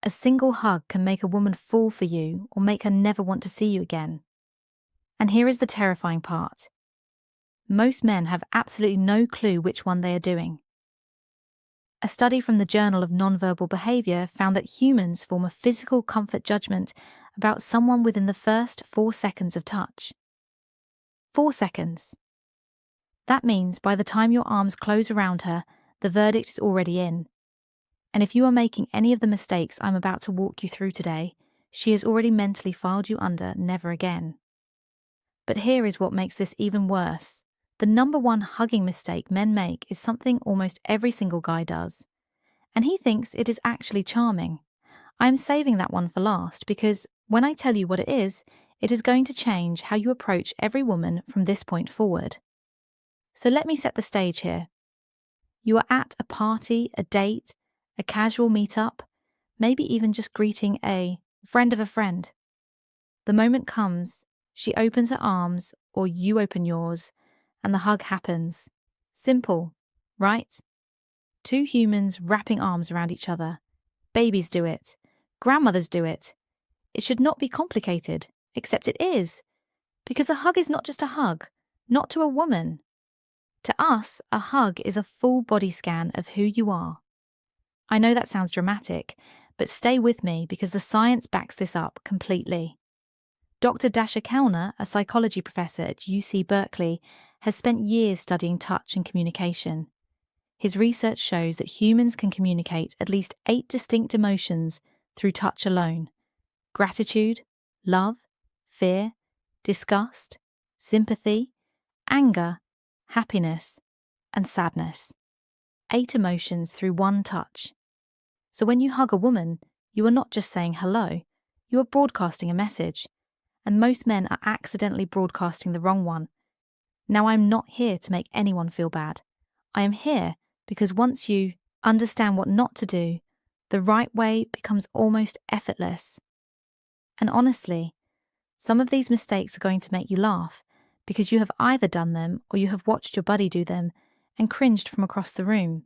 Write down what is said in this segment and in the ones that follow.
A single hug can make a woman fall for you or make her never want to see you again. And here is the terrifying part. Most men have absolutely no clue which one they are doing. A study from the Journal of Nonverbal Behavior found that humans form a physical comfort judgment about someone within the first 4 seconds of touch. 4 seconds. That means by the time your arms close around her, the verdict is already in. And if you are making any of the mistakes I'm about to walk you through today, she has already mentally filed you under never again. But here is what makes this even worse. The number one hugging mistake men make is something almost every single guy does. And he thinks it is actually charming. I am saving that one for last because when I tell you what it is going to change how you approach every woman from this point forward. So let me set the stage here. You are at a party, a date, a casual meetup, maybe even just greeting a friend of a friend. The moment comes, she opens her arms or you open yours, and the hug happens. Simple, right? Two humans wrapping arms around each other. Babies do it. Grandmothers do it. It should not be complicated, except it is. Because a hug is not just a hug, not to a woman. To us, a hug is a full body scan of who you are. I know that sounds dramatic, but stay with me because the science backs this up completely. Dr. Dasha Kellner, a psychology professor at UC Berkeley, has spent years studying touch and communication. His research shows that humans can communicate at least 8 distinct emotions through touch alone: gratitude, love, fear, disgust, sympathy, anger, happiness, and sadness. 8 emotions through one touch. So when you hug a woman, you are not just saying hello, you are broadcasting a message. And most men are accidentally broadcasting the wrong one. Now, I'm not here to make anyone feel bad. I am here because once you understand what not to do, the right way becomes almost effortless. And honestly, some of these mistakes are going to make you laugh because you have either done them or you have watched your buddy do them and cringed from across the room.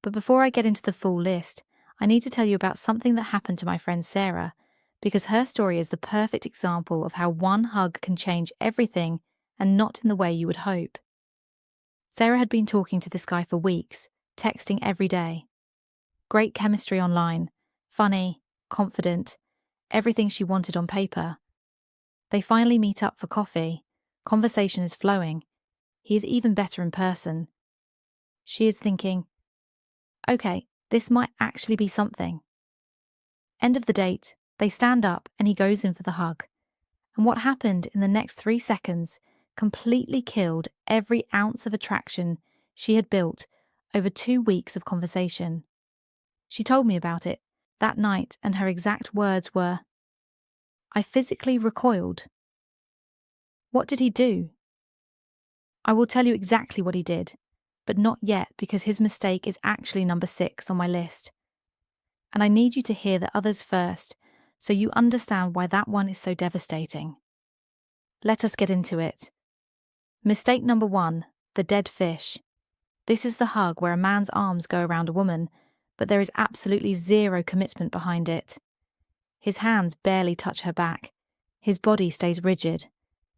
But before I get into the full list, I need to tell you about something that happened to my friend Sarah, because her story is the perfect example of how one hug can change everything and not in the way you would hope. Sarah had been talking to this guy for weeks, texting every day. Great chemistry online, funny, confident, everything she wanted on paper. They finally meet up for coffee. Conversation is flowing. He is even better in person. She is thinking, okay, this might actually be something. End of the date. They stand up and he goes in for the hug. And what happened in the next 3 seconds completely killed every ounce of attraction she had built over 2 weeks of conversation. She told me about it that night and her exact words were, "I physically recoiled." What did he do? I will tell you exactly what he did, but not yet because his mistake is actually number 6 on my list. And I need you to hear the others first, so you understand why that one is so devastating. Let us get into it. Mistake number 1, the dead fish. This is the hug where a man's arms go around a woman, but there is absolutely zero commitment behind it. His hands barely touch her back. His body stays rigid.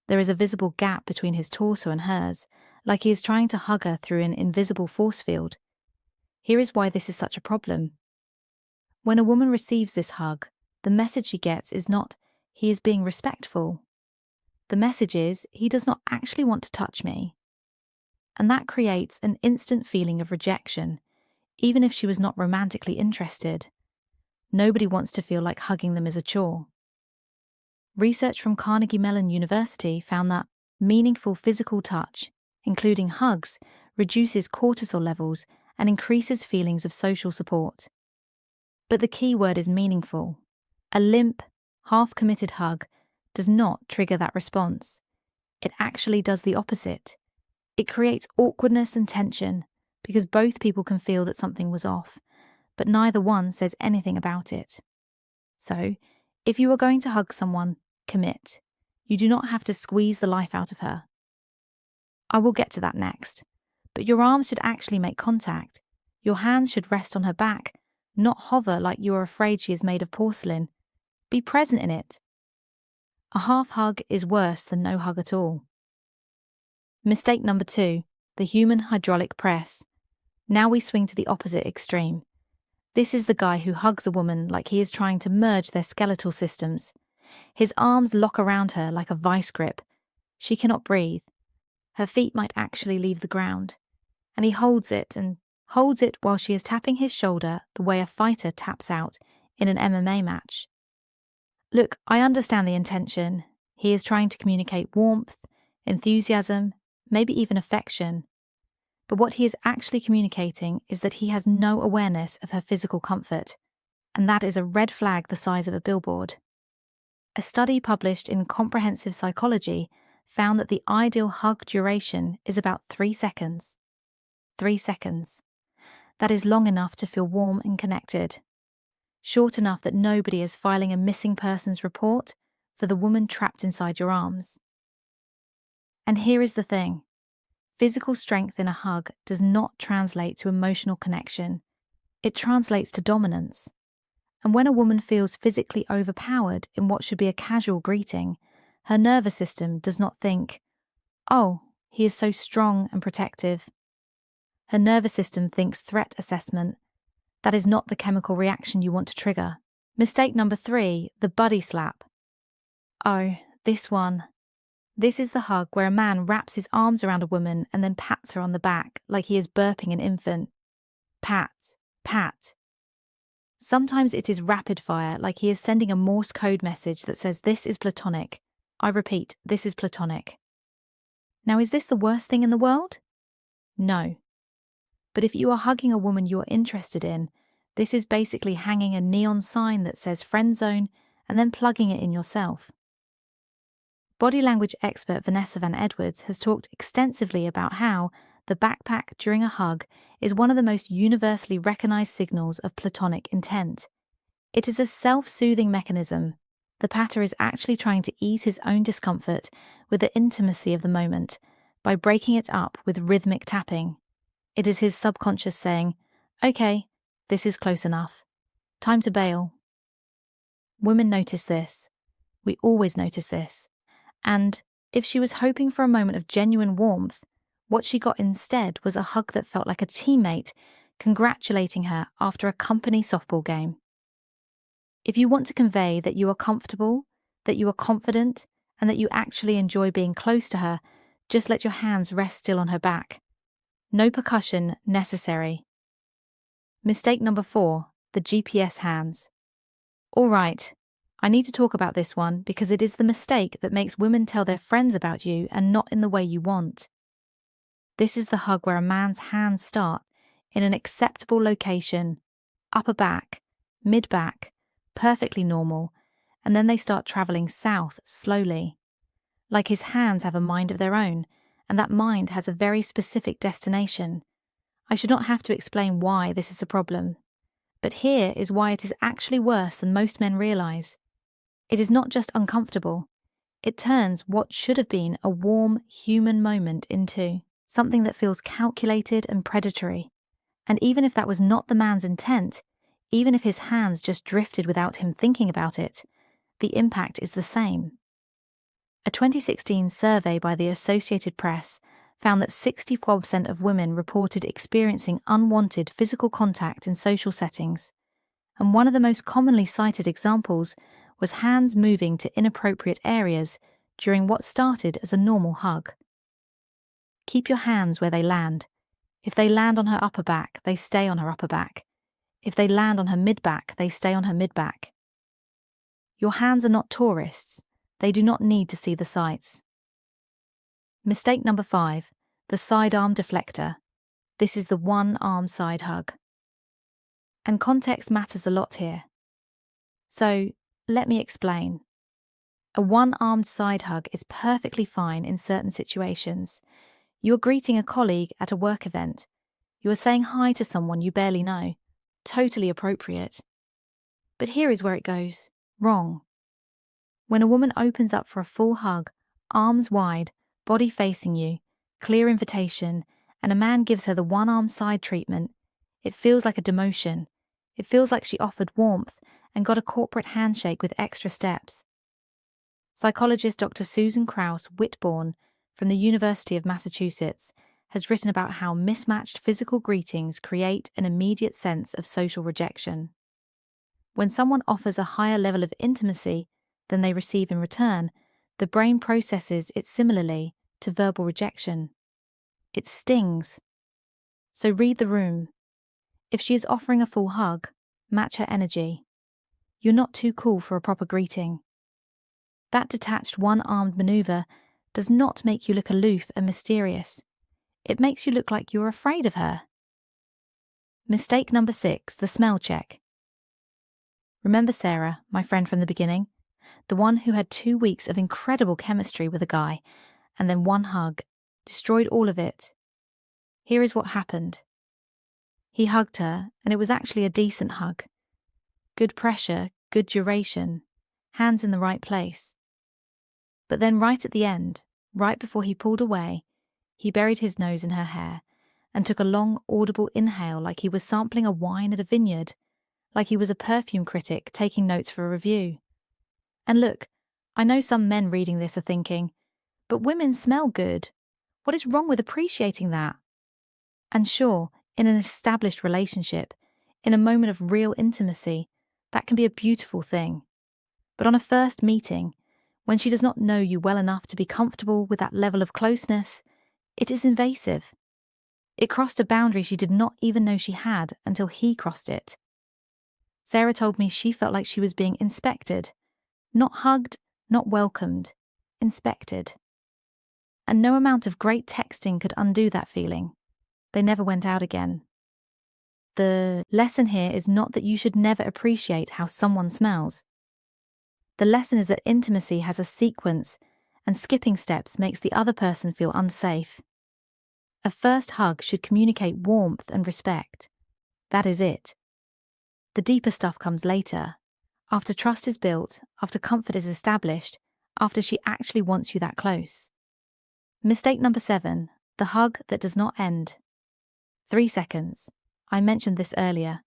There is a visible gap between his torso and hers, like he is trying to hug her through an invisible force field. Here is why this is such a problem. When a woman receives this hug, the message she gets is not, "He is being respectful." The message is, "He does not actually want to touch me." And that creates an instant feeling of rejection, even if she was not romantically interested. Nobody wants to feel like hugging them is a chore. Research from Carnegie Mellon University found that meaningful physical touch, including hugs, reduces cortisol levels and increases feelings of social support. But the key word is meaningful. A limp, half-committed hug does not trigger that response. It actually does the opposite. It creates awkwardness and tension because both people can feel that something was off, but neither one says anything about it. So, if you are going to hug someone, commit. You do not have to squeeze the life out of her. I will get to that next, but your arms should actually make contact. Your hands should rest on her back, not hover like you are afraid she is made of porcelain. Be present in it. A half hug is worse than no hug at all. Mistake number 2, the human hydraulic press. Now we swing to the opposite extreme. This is the guy who hugs a woman like he is trying to merge their skeletal systems. His arms lock around her like a vice grip. She cannot breathe. Her feet might actually leave the ground. And he holds it while she is tapping his shoulder the way a fighter taps out in an MMA match. Look, I understand the intention. He is trying to communicate warmth, enthusiasm, maybe even affection. But what he is actually communicating is that he has no awareness of her physical comfort, and that is a red flag the size of a billboard. A study published in Comprehensive Psychology found that the ideal hug duration is about 3 seconds. 3 seconds. That is long enough to feel warm and connected. Short enough that nobody is filing a missing persons report for the woman trapped inside your arms. And here is the thing. Physical strength in a hug does not translate to emotional connection. It translates to dominance. And when a woman feels physically overpowered in what should be a casual greeting, her nervous system does not think, "Oh, he is so strong and protective." Her nervous system thinks threat assessment. That is not the chemical reaction you want to trigger. Mistake number 3, the buddy slap. Oh, this one. This is the hug where a man wraps his arms around a woman and then pats her on the back like he is burping an infant. Pat, pat. Sometimes it is rapid fire, like he is sending a Morse code message that says this is platonic. I repeat, this is platonic. Now, is this the worst thing in the world? No. But if you are hugging a woman you are interested in, this is basically hanging a neon sign that says friend zone and then plugging it in yourself. Body language expert Vanessa Van Edwards has talked extensively about how the backpack during a hug is one of the most universally recognized signals of platonic intent. It is a self-soothing mechanism. The patter is actually trying to ease his own discomfort with the intimacy of the moment by breaking it up with rhythmic tapping. It is his subconscious saying, "Okay, this is close enough. Time to bail." Women notice this. We always notice this. And if she was hoping for a moment of genuine warmth, what she got instead was a hug that felt like a teammate congratulating her after a company softball game. If you want to convey that you are comfortable, that you are confident, and that you actually enjoy being close to her, just let your hands rest still on her back. No percussion necessary. Mistake number 4, the GPS hands. All right, I need to talk about this one because it is the mistake that makes women tell their friends about you and not in the way you want. This is the hug where a man's hands start in an acceptable location, upper back, mid-back, perfectly normal, and then they start traveling south slowly. Like his hands have a mind of their own, and that mind has a very specific destination. I should not have to explain why this is a problem. But here is why it is actually worse than most men realize. It is not just uncomfortable. It turns what should have been a warm, human moment into something that feels calculated and predatory. And even if that was not the man's intent, even if his hands just drifted without him thinking about it, the impact is the same. A 2016 survey by the Associated Press found that 64% of women reported experiencing unwanted physical contact in social settings, and one of the most commonly cited examples was hands moving to inappropriate areas during what started as a normal hug. Keep your hands where they land. If they land on her upper back, they stay on her upper back. If they land on her mid-back, they stay on her mid-back. Your hands are not tourists. They do not need to see the sights. Mistake number 5, the sidearm deflector. This is the one-arm side hug. And context matters a lot here. So, let me explain. A one-armed side hug is perfectly fine in certain situations. You are greeting a colleague at a work event. You are saying hi to someone you barely know. Totally appropriate. But here is where it goes wrong. When a woman opens up for a full hug, arms wide, body facing you, clear invitation, and a man gives her the one-arm side treatment, it feels like a demotion. It feels like she offered warmth and got a corporate handshake with extra steps. Psychologist Dr. Susan Krauss Whitbourne from the University of Massachusetts has written about how mismatched physical greetings create an immediate sense of social rejection. When someone offers a higher level of intimacy than they receive in return, the brain processes it similarly to verbal rejection. It stings. So read the room. If she is offering a full hug, match her energy. You're not too cool for a proper greeting. That detached one-armed maneuver does not make you look aloof and mysterious. It makes you look like you're afraid of her. Mistake number 6, the smell check. Remember Sarah, my friend from the beginning? The one who had 2 weeks of incredible chemistry with a guy, and then one hug destroyed all of it. Here is what happened. He hugged her, and it was actually a decent hug. Good pressure, good duration, hands in the right place. But then right at the end, right before he pulled away, he buried his nose in her hair and took a long, audible inhale like he was sampling a wine at a vineyard, like he was a perfume critic taking notes for a review. And look, I know some men reading this are thinking, but women smell good. What is wrong with appreciating that? And sure, in an established relationship, in a moment of real intimacy, that can be a beautiful thing. But on a first meeting, when she does not know you well enough to be comfortable with that level of closeness, it is invasive. It crossed a boundary she did not even know she had until he crossed it. Sarah told me she felt like she was being inspected. Not hugged, not welcomed, inspected. And no amount of great texting could undo that feeling. They never went out again. The lesson here is not that you should never appreciate how someone smells. The lesson is that intimacy has a sequence, and skipping steps makes the other person feel unsafe. A first hug should communicate warmth and respect. That is it. The deeper stuff comes later, after trust is built, after comfort is established, after she actually wants you that close. Mistake number 7, the hug that does not end. 3 seconds. I mentioned this earlier.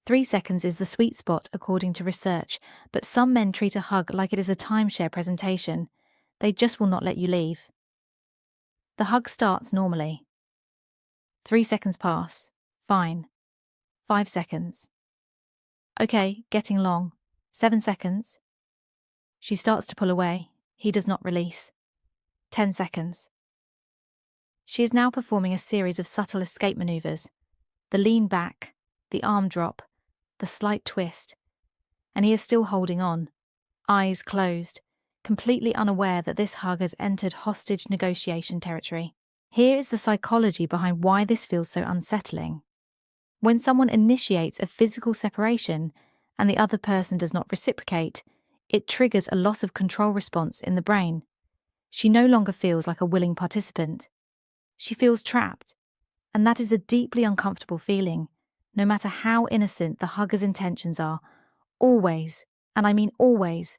3 seconds is the sweet spot according to research, but some men treat a hug like it is a timeshare presentation. They just will not let you leave. The hug starts normally. 3 seconds pass. Fine. 5 seconds. Okay, getting long. 7 seconds. She starts to pull away. He does not release. 10 seconds. She is now performing a series of subtle escape maneuvers. The lean back, the arm drop, the slight twist. And he is still holding on, eyes closed, completely unaware that this hug has entered hostage negotiation territory. Here is the psychology behind why this feels so unsettling. When someone initiates a physical separation and the other person does not reciprocate, it triggers a loss of control response in the brain. She no longer feels like a willing participant. She feels trapped, and that is a deeply uncomfortable feeling. No matter how innocent the hugger's intentions are, always, and I mean always,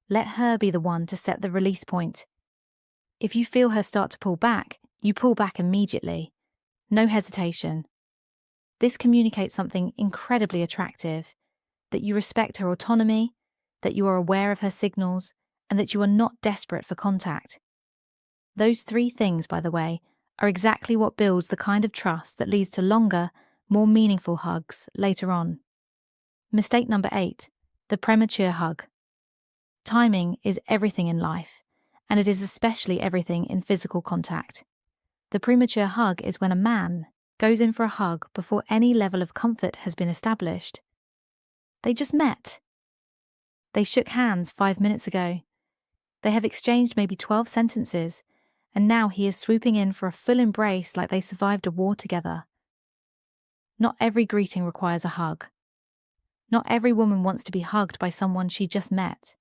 let her be the one to set the release point. If you feel her start to pull back, you pull back immediately. No hesitation. This communicates something incredibly attractive, that you respect her autonomy, that you are aware of her signals, and that you are not desperate for contact. Those 3 things, by the way, are exactly what builds the kind of trust that leads to longer, more meaningful hugs later on. Mistake number 8, the premature hug. Timing is everything in life, and it is especially everything in physical contact. The premature hug is when a man goes in for a hug before any level of comfort has been established. They just met. They shook hands 5 minutes ago. They have exchanged maybe 12 sentences, and now he is swooping in for a full embrace like they survived a war together. Not every greeting requires a hug. Not every woman wants to be hugged by someone she just met.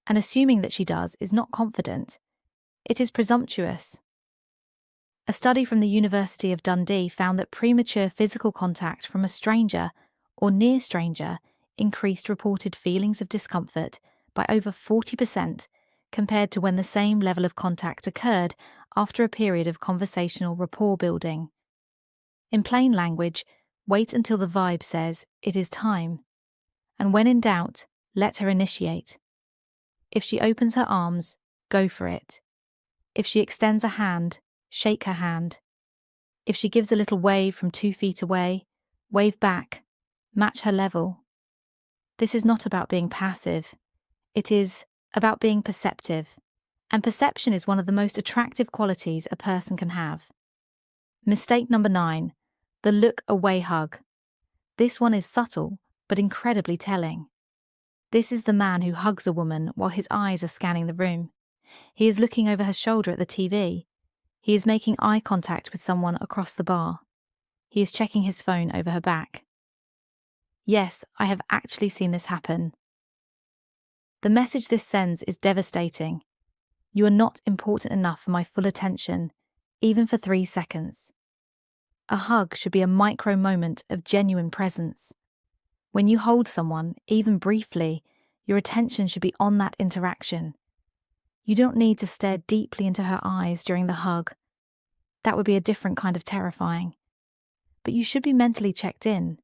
And assuming that she does is not confident. It is presumptuous. A study from the University of Dundee found that premature physical contact from a stranger or near stranger increased reported feelings of discomfort by over 40% compared to when the same level of contact occurred after a period of conversational rapport building. In plain language, Wait until the vibe says it is time. And when in doubt, let her initiate. If she opens her arms, go for it. If she extends a hand, shake her hand. If she gives a little wave from 2 feet away, wave back, match her level. This is not about being passive. It is about being perceptive. And perception is one of the most attractive qualities a person can have. Mistake number 9, the look away hug. This one is subtle, but incredibly telling. This is the man who hugs a woman while his eyes are scanning the room. He is looking over her shoulder at the TV. He is making eye contact with someone across the bar. He is checking his phone over her back. Yes, I have actually seen this happen. The message this sends is devastating. You are not important enough for my full attention, even for 3 seconds. A hug should be a micro moment of genuine presence. When you hold someone, even briefly, your attention should be on that interaction. You don't need to stare deeply into her eyes during the hug. That would be a different kind of terrifying. But you should be mentally checked in.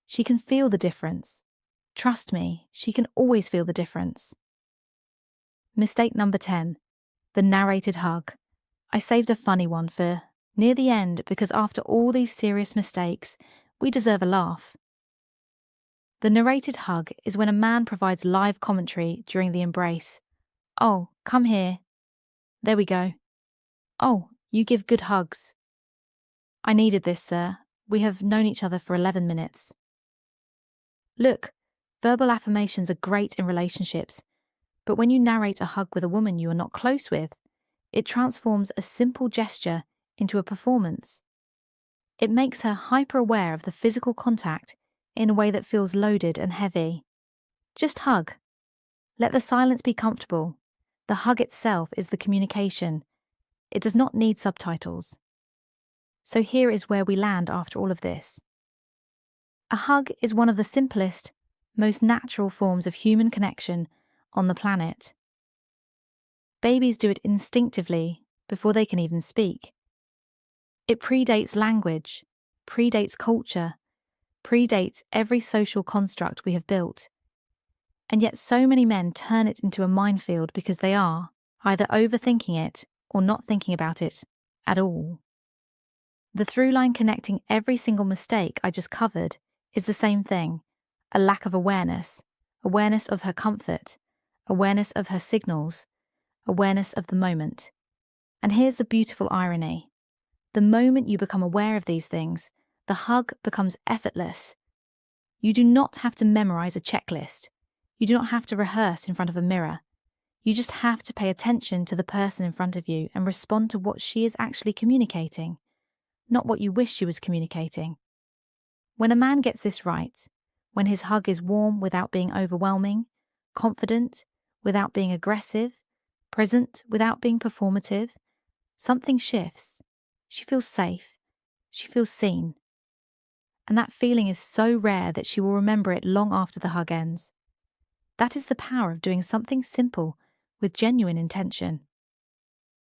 She can feel the difference. Trust me, she can always feel the difference. Mistake number 10, the narrated hug. I saved a funny one for near the end because after all these serious mistakes, we deserve a laugh. The narrated hug is when a man provides live commentary during the embrace. Oh, come here. There we go. Oh, you give good hugs. I needed this, sir. We have known each other for 11 minutes. Look, verbal affirmations are great in relationships, but when you narrate a hug with a woman you are not close with, it transforms a simple gesture into a performance. It makes her hyper-aware of the physical contact in a way that feels loaded and heavy. Just hug. Let the silence be comfortable. The hug itself is the communication. It does not need subtitles. So here is where we land after all of this. A hug is one of the simplest, most natural forms of human connection on the planet. Babies do it instinctively before they can even speak. It predates language, predates culture, predates every social construct we have built. And yet so many men turn it into a minefield because they are either overthinking it or not thinking about it at all. The through line connecting every single mistake I just covered is the same thing, a lack of awareness of her comfort, awareness of her signals, awareness of the moment. And here's the beautiful irony. The moment you become aware of these things, the hug becomes effortless. You do not have to memorize a checklist. You do not have to rehearse in front of a mirror. You just have to pay attention to the person in front of you and respond to what she is actually communicating, not what you wish she was communicating. When a man gets this right, when his hug is warm without being overwhelming, confident without being aggressive, present without being performative, something shifts. She feels safe. She feels seen. And that feeling is so rare that she will remember it long after the hug ends. That is the power of doing something simple with genuine intention.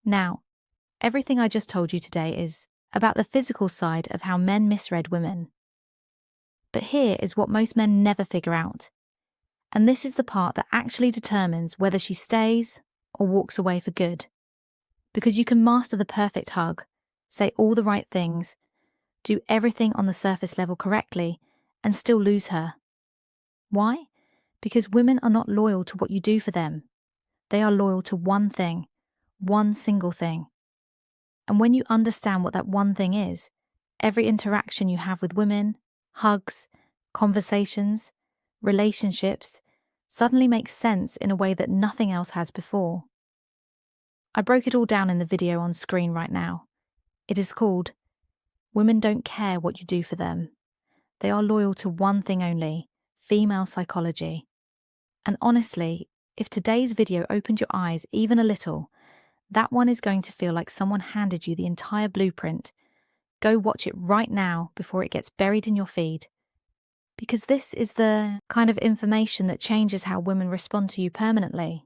Now, everything I just told you today is about the physical side of how men misread women. But here is what most men never figure out. And this is the part that actually determines whether she stays or walks away for good. Because you can master the perfect hug, say all the right things, do everything on the surface level correctly, and still lose her. Why? Because women are not loyal to what you do for them. They are loyal to one thing, one single thing. And when you understand what that one thing is, every interaction you have with women, hugs, conversations, relationships, suddenly makes sense in a way that nothing else has before. I broke it all down in the video on screen right now. It is called Women Don't Care What You Do For Them. They are loyal to one thing only, female psychology. And honestly, if today's video opened your eyes even a little, that one is going to feel like someone handed you the entire blueprint. Go watch it right now before it gets buried in your feed. Because this is the kind of information that changes how women respond to you permanently.